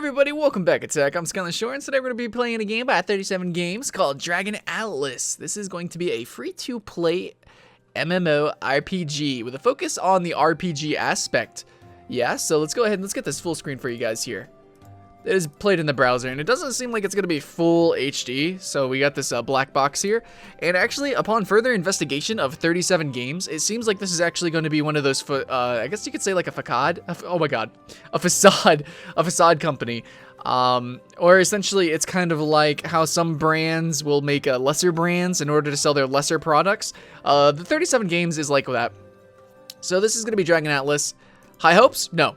everybody, welcome back to Tech. I'm Skyline Shore, and today we're going to be playing a game by 37 Games called Dragon Atlas. This is going to be a free-to-play MMO RPG with a focus on the RPG aspect. Yeah, so let's go ahead and let's get this full screen for you guys here. It is played in the browser, and it doesn't seem like it's going to be full HD, so we got this black box here. And actually, upon further investigation of 37 games, it seems like this is actually going to be one of those, I guess you could say like a facade. Oh my god, a facade company. Or essentially, it's kind of like how some brands will make lesser brands in order to sell their lesser products. The 37 games is like that. So this is going to be Dragon Atlas. High hopes? No.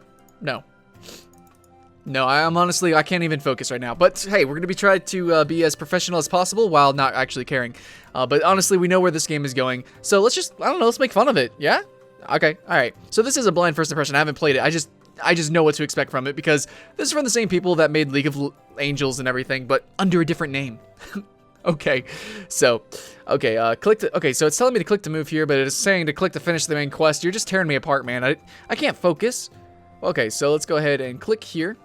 No, I'm honestly, I can't even focus right now. But hey, we're going to be trying to be as professional as possible while not actually caring. But honestly, we know where this game is going. So let's just, I don't know, let's make fun of it. Yeah? Okay, alright. So this is a blind first impression. I haven't played it. I just know what to expect from it because this is from the same people that made League of Angels and everything, but under a different name. Okay, so, okay, click to, okay, so it's telling me to click to move here, but it is saying to click to finish the main quest. You're just tearing me apart, man. I can't focus. Okay, so let's go ahead and click here.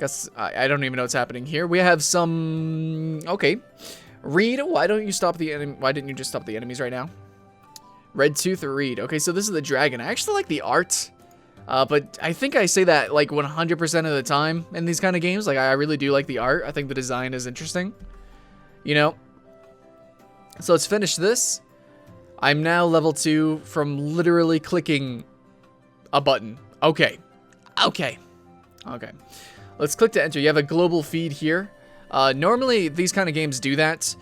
Guess I don't even know what's happening here. We have some, okay. Reed, why don't you stop the enemy? Why didn't you just stop the enemies right now? Red Tooth or Reed. Okay, so this is the dragon. I actually like the art. But I think I say that like 100% of the time in these kind of games. Like I really do like the art. I think the design is interesting. You know. So let's finish this. I'm now level 2 from literally clicking a button. Okay. Let's click to enter. You have a global feed here. Normally, these kind of games do that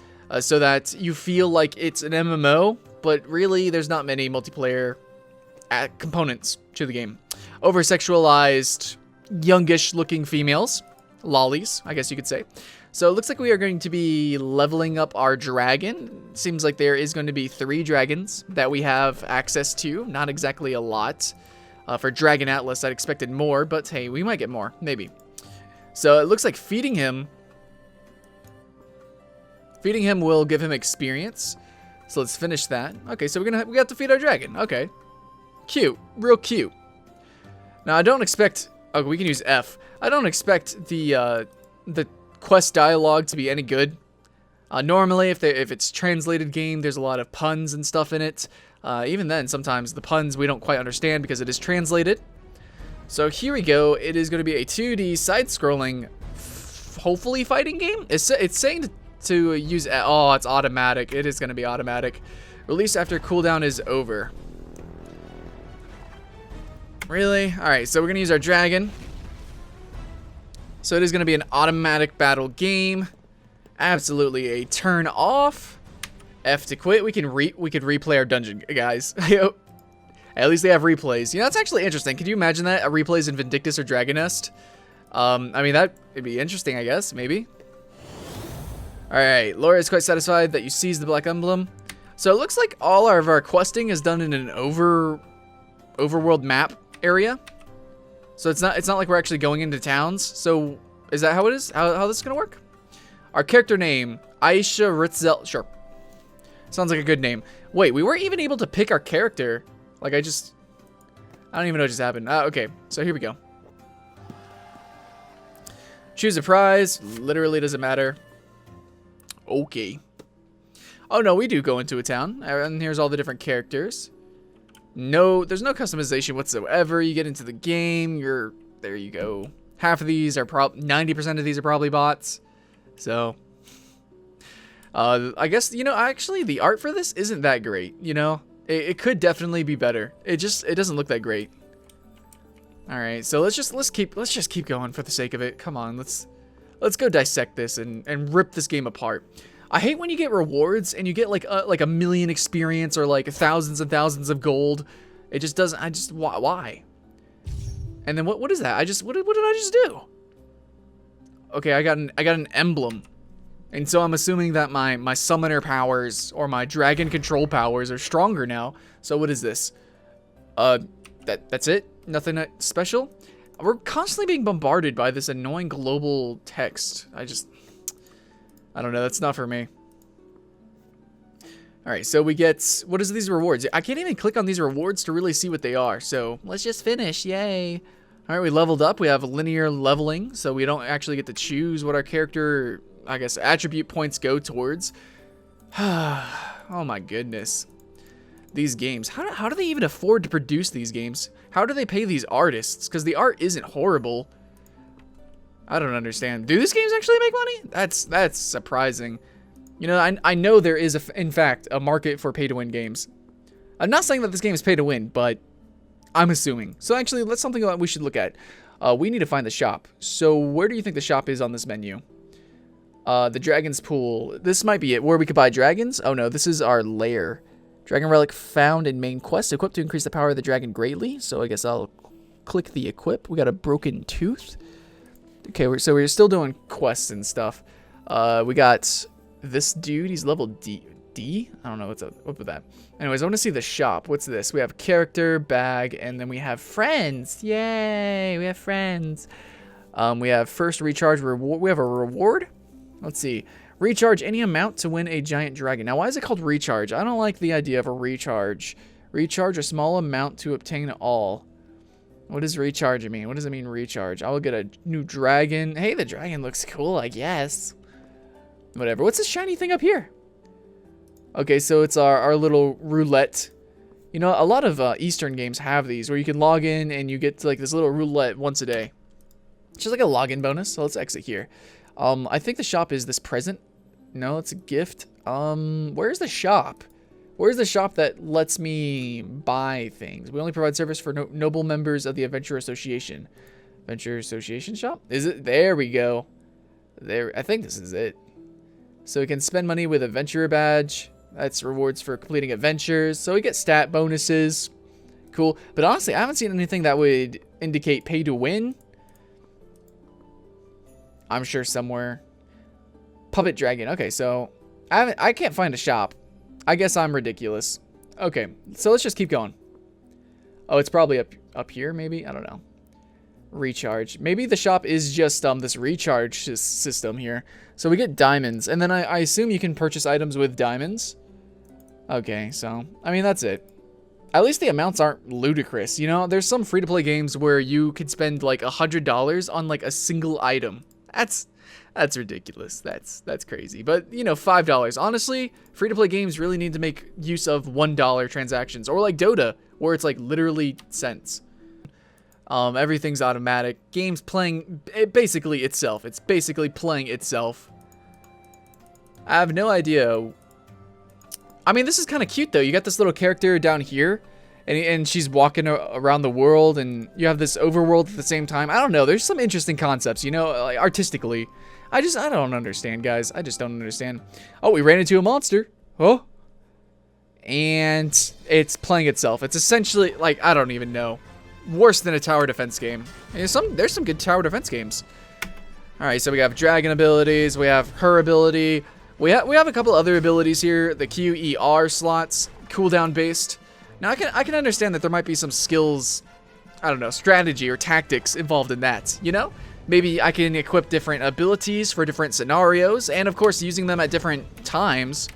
so that you feel like it's an MMO, but really, there's not many multiplayer components to the game. Over-sexualized, youngish-looking females. Lollies, I guess you could say. So it looks like we are going to be leveling up our dragon. Seems like there is going to be 3 dragons that we have access to. Not exactly a lot. For Dragon Atlas, I'd expected more, but hey, we might get more. Maybe. So it looks like feeding him will give him experience. So let's finish that. Okay, so we have to feed our dragon. Okay, cute, real cute. Now I don't expect. Oh, we can use F. I don't expect the quest dialogue to be any good. Normally, if it's translated game, there's a lot of puns and stuff in it. Even then, sometimes the puns we don't quite understand because it is translated. So here we go. It is going to be a 2D side-scrolling, hopefully fighting game. It's saying to use. Oh, it's automatic. It is going to be automatic. Release after cooldown is over. Really? All right. So we're going to use our dragon. So it is going to be an automatic battle game. Absolutely a turn off. F to quit. We could replay our dungeon, guys. At least they have replays. You know, that's actually interesting. Could you imagine that? A replays in Vindictus or Dragon Nest? I mean, it'd be interesting, I guess. Maybe. Alright. Laura is quite satisfied that you seized the black emblem. So it looks like all of our questing is done in an overworld map area. So it's not like we're actually going into towns. So is that how it is? How this is going to work? Our character name, Aisha Ritzel. Sure. Sounds like a good name. Wait, we weren't even able to pick our character. Like, I don't even know what just happened. Okay, so here we go. Choose a prize. Literally doesn't matter. Okay. Oh, no, we do go into a town. And here's all the different characters. No, there's no customization whatsoever. You get into the game. There you go. Half of these are 90% of these are probably bots. So, I guess, you know, actually, the art for this isn't that great, you know? It could definitely be better. It doesn't look that great. All right, so let's just keep going for the sake of it. Come on, let's go dissect this and rip this game apart. I hate when you get rewards and you get like a million experience or like thousands and thousands of gold. It just doesn't. Why? And then what is that? What did I just do? Okay, I got an emblem. And so I'm assuming that my summoner powers or my dragon control powers are stronger now. So what is this? That's it? Nothing special? We're constantly being bombarded by this annoying global text. I don't know. That's not for me. All right, so we get, what is these rewards? I can't even click on these rewards to really see what they are. So let's just finish. Yay. All right, we leveled up. We have linear leveling, so we don't actually get to choose what our character, I guess, attribute points go towards. Oh my goodness. These games. How do they even afford to produce these games? How do they pay these artists? Because the art isn't horrible. I don't understand. Do these games actually make money? That's surprising. You know, I know there is, in fact, a market for pay-to-win games. I'm not saying that this game is pay-to-win, but I'm assuming. So actually, that's something that we should look at. We need to find the shop. So where do you think the shop is on this menu? The Dragon's Pool. This might be it. Where we could buy dragons? Oh no, this is our lair. Dragon Relic found in main quest. Equipped to increase the power of the dragon greatly. So I guess I'll click the equip. We got a broken tooth. Okay, so we're still doing quests and stuff. We got this dude. He's level D? I don't know what's up with that. Anyways, I want to see the shop. What's this? We have character, bag, and then we have friends. Yay, we have friends. We have first recharge reward. We have a reward. Let's see. Recharge any amount to win a giant dragon. Now, why is it called recharge? I don't like the idea of a recharge. Recharge a small amount to obtain all. What does recharge mean? What does it mean, recharge? I will get a new dragon. Hey, the dragon looks cool, I guess. Whatever. What's this shiny thing up here? Okay, so it's our little roulette. You know, a lot of Eastern games have these where you can log in and you get to, like, this little roulette once a day. It's just like a login bonus. So let's exit here. I think the shop is this present. No, it's a gift. Where's the shop? Where's the shop that lets me buy things? We only provide service for noble members of the Adventure Association. Adventure Association shop? Is it? There we go. There. I think this is it. So we can spend money with Adventurer badge. That's rewards for completing adventures. So we get stat bonuses. Cool. But honestly, I haven't seen anything that would indicate pay to win. I'm sure somewhere. Puppet Dragon. Okay, so I can't find a shop. I guess I'm ridiculous. Okay, so let's just keep going. Oh, it's probably up here, maybe? I don't know. Recharge. Maybe the shop is just this recharge system here. So we get diamonds, and then I assume you can purchase items with diamonds. Okay, so, I mean, that's it. At least the amounts aren't ludicrous. You know, there's some free-to-play games where you could spend like $100 on like a single item. That's ridiculous. That's crazy. But, you know, $5. Honestly, free-to-play games really need to make use of $1 transactions. Or like Dota, where it's like literally cents. Everything's automatic. Game's playing basically itself. It's basically playing itself. I have no idea. I mean, this is kind of cute, though. You got this little character down here, and she's walking around the world, and you have this overworld at the same time. I don't know. There's some interesting concepts, you know, like artistically. I don't understand, guys. I just don't understand. Oh, we ran into a monster. Oh. And it's playing itself. It's essentially, like, I don't even know. Worse than a tower defense game. There's some good tower defense games. All right, so we have dragon abilities. We have her ability. We have a couple other abilities here. The QER slots, cooldown based. Now I can understand that there might be some skills, I don't know, strategy or tactics involved in that. You know, maybe I can equip different abilities for different scenarios, and of course using them at different times.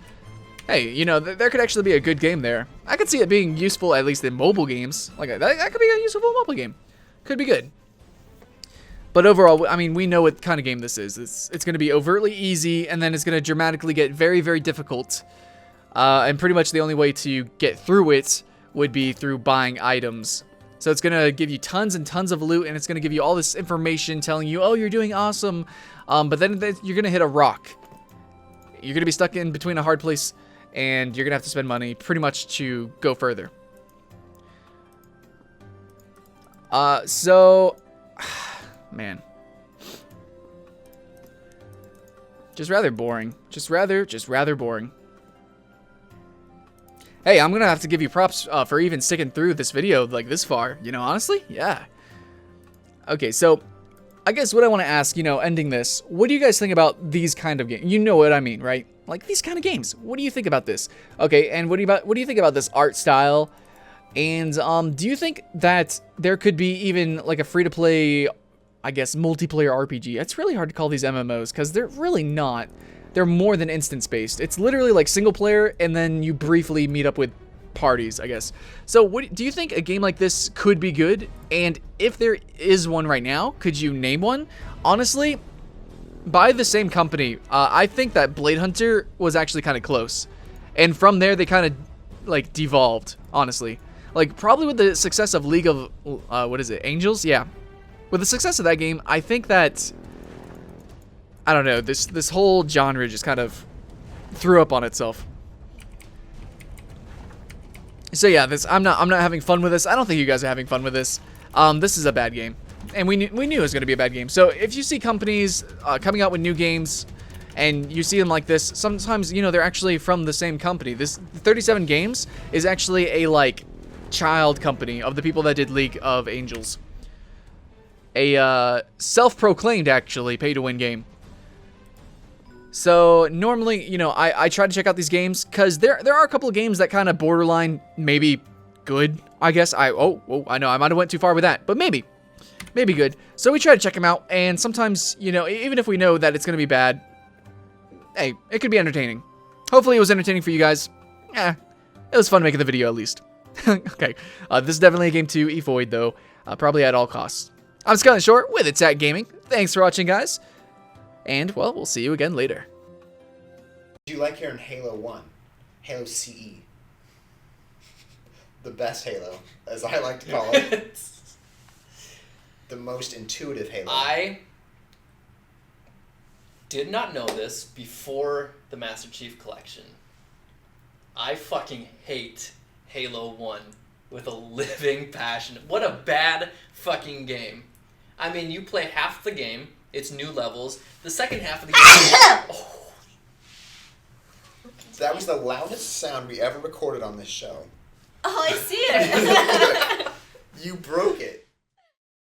Hey, you know, there could actually be a good game there. I could see it being useful, at least in mobile games. Like, that could be a useful mobile game. Could be good. But overall, I mean, we know what kind of game this is. It's going to be overtly easy, and then it's going to dramatically get very, very difficult. And pretty much the only way to get through it would be through buying items. So it's going to give you tons and tons of loot, and it's going to give you all this information telling you, oh, you're doing awesome. But then you're going to hit a rock. You're going to be stuck in between a hard place, and you're going to have to spend money pretty much to go further. Man. Just rather boring. Just rather boring. Hey, I'm going to have to give you props for even sticking through this video like this far. You know, honestly? Yeah. Okay, so I guess what I want to ask, you know, ending this, what do you guys think about these kind of games? You know what I mean, right? Like these kind of games. What do you think about this? Okay, and what do you think about this art style? And do you think that there could be even like a free-to-play, I guess, multiplayer RPG? It's really hard to call these MMOs because they're really not. They're more than instance-based. It's literally like single player, and then you briefly meet up with parties, I guess. So what do you think a game like this could be good? And if there is one right now, could you name one? Honestly, by the same company, I think that Blade Hunter was actually kind of close. And from there, they kind of, like, devolved, honestly. Like, probably with the success of League of, Angels? Yeah. With the success of that game, I think that, I don't know, this whole genre just kind of threw up on itself. So yeah, I'm not having fun with this. I don't think you guys are having fun with this. This is a bad game. And we knew it was going to be a bad game. So if you see companies coming out with new games and you see them like this, sometimes, you know, they're actually from the same company. This 37 Games is actually a, like, child company of the people that did League of Angels. A self-proclaimed, actually, pay-to-win game. So normally, you know, I try to check out these games because there are a couple of games that kind of borderline maybe good, I guess. I know I might have went too far with that, but maybe good. So we try to check them out, and sometimes, you know, even if we know that it's going to be bad, hey, it could be entertaining. Hopefully it was entertaining for you guys. It was fun making the video at least. Okay, this is definitely a game to avoid though, probably at all costs. I'm Skyline Short with It's At Gaming. Thanks for watching, guys. And, well, we'll see you again later. Do you like here in Halo 1? Halo CE. The best Halo, as I like to call it. The most intuitive Halo. I did not know this before the Master Chief Collection. I fucking hate Halo 1 with a living passion. What a bad fucking game. I mean, you play half the game, it's new levels. The second half of the game... Oh. That was the loudest sound we ever recorded on this show. Oh, I see it. You broke